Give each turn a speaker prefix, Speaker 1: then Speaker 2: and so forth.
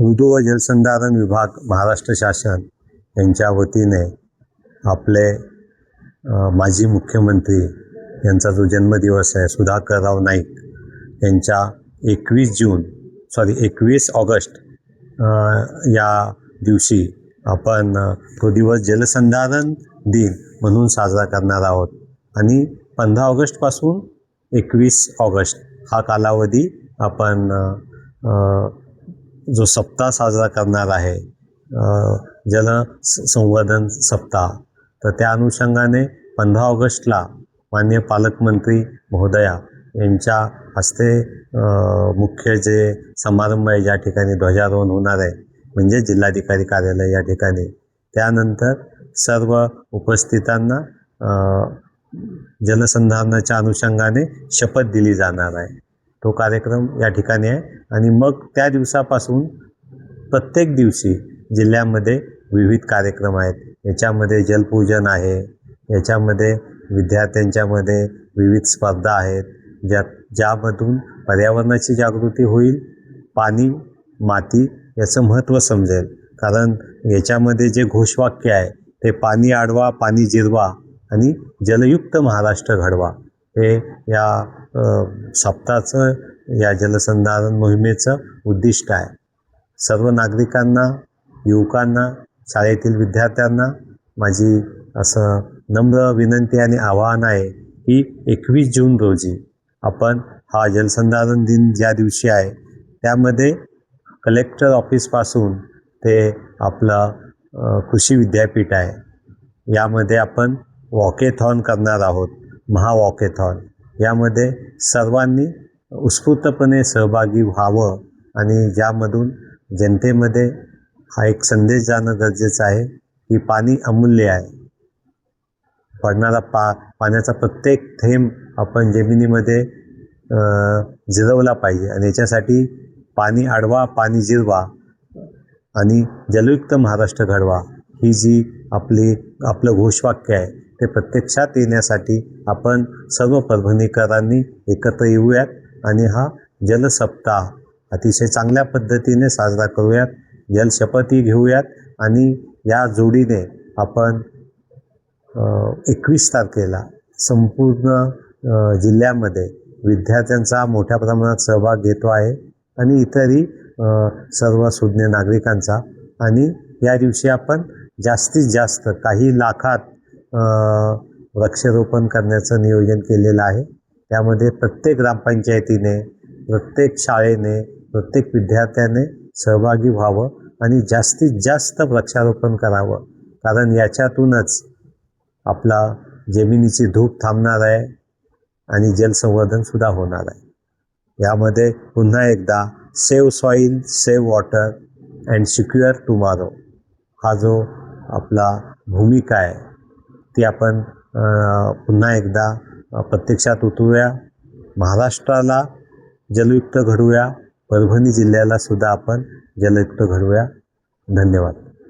Speaker 1: उर्दू व जलसंधारण विभाग महाराष्ट्र शासन यांच्या वतीने आपले माजी मुख्यमंत्री यांचा जो जन्मदिवस आहे सुधाकरराव नाईक यांच्या 21 ऑगस्ट या दिवशी आपण तो दिवस जलसंधारण दिन म्हणून साजरा करणार आहोत आणि 15 ऑगस्टपासून 21 ऑगस्ट हा कालावधी आपण जो सप्ताह साजरा करणार आहे जल संवर्धन सप्ताह, तर त्या अनुषंगाने 15 ऑगस्टला माननीय पालकमंत्री महोदया यांच्या हस्ते मुख्य जे समारंभ आहे ज्या ठिकाणी ध्वजारोहण होणार आहे म्हणजे जिल्हाधिकारी कार्यालय या ठिकाणी, त्यानंतर सर्व उपस्थितांना जलसंधारणाच्या अनुषंगाने शपथ दिली जाणार आहे. तो कार्यक्रम या ठिकाणी आहे आणि मग त्या दिवसापासून प्रत्येक दिवशी जिल्ह्यामध्ये विविध कार्यक्रम आहेत. याच्यामध्ये जलपूजन आहे, याच्यामध्ये विद्यार्थ्यांच्यामध्ये विविध स्पर्धा आहेत ज्यामधून पर्यावरणाची जागृती होईल, पाणी माती याचं महत्त्व समजेल. कारण याच्यामध्ये जे घोषवाक्य आहे ते पाणी अडवा, पाणी जिरवा आणि जलयुक्त महाराष्ट्र घडवा हे या सप्ताहाचं या जलसंधारण मोहिमेचं उद्दिष्ट आहे. सर्व नागरिकांना, युवकांना, शाळेतील विद्यार्थ्यांना माझी असं नम्र विनंती आणि आवाहन आहे की 21 जून रोजी आपण हा जलसंधारण दिन ज्या दिवशी आहे त्यामध्ये कलेक्टर ऑफिसपासून ते आपलं कृषी विद्यापीठ आहे यामध्ये आपण वॉकेथॉन करणार आहोत, महावॉकेथॉन. यामध्ये सर्वांनी उत्स्फूर्तपणे सहभागी व्हावं आणि ज्यामधून जनतेमध्ये हा एक संदेश जाणं गरजेचं आहे की पाणी अमूल्य आहे. पडणारा पाण्याचा प्रत्येक थेंब आपण जमिनीमध्ये जिरवला पाहिजे आणि याच्यासाठी पाणी अडवा, पाणी जिरवा आणि जलयुक्त महाराष्ट्र घडवा ही जी आपलं घोषवाक्य आहे ते प्रत्यक्षात येण्यासाठी आपण सर्व परभणीकरांनी एकत्र येऊयात आणि हा जलसप्ताह अतिशय चांगल्या पद्धतीने साजरा करूयात. जलशपथही घेऊयात आणि या जोडीने आपण 21 तारखेला संपूर्ण जिल्ह्यामध्ये विद्यार्थ्यांचा मोठ्या प्रमाणात सहभाग घेतो आहे आणि इतरही सर्व सुज्ञ नागरिकांचा. आणि या दिवशी आपण जास्तीत जास्त काही लाखात वृक्षारोपण करण्याचं नियोजन केलेलं आहे. त्यामध्ये प्रत्येक ग्रामपंचायतीने, प्रत्येक शाळेने, प्रत्येक विद्यार्थ्याने सहभागी व्हावं आणि जास्तीत जास्त वृक्षारोपण करावं. कारण याच्यातूनच आपला जमिनीची धूप थांबणार आहे आणि जलसंवर्धनसुद्धा होणार आहे. यामध्ये पुन्हा एकदा save soil, save water and secure tomorrow हा जो आपला भूमिका आहे ती आपण पुन्हा एकदा प्रत्यक्षात उतरूया. महाराष्ट्राला जलयुक्त घडवूया, परभणी जिल्ह्याला सुद्धा आपण जलयुक्त घडवूया. धन्यवाद.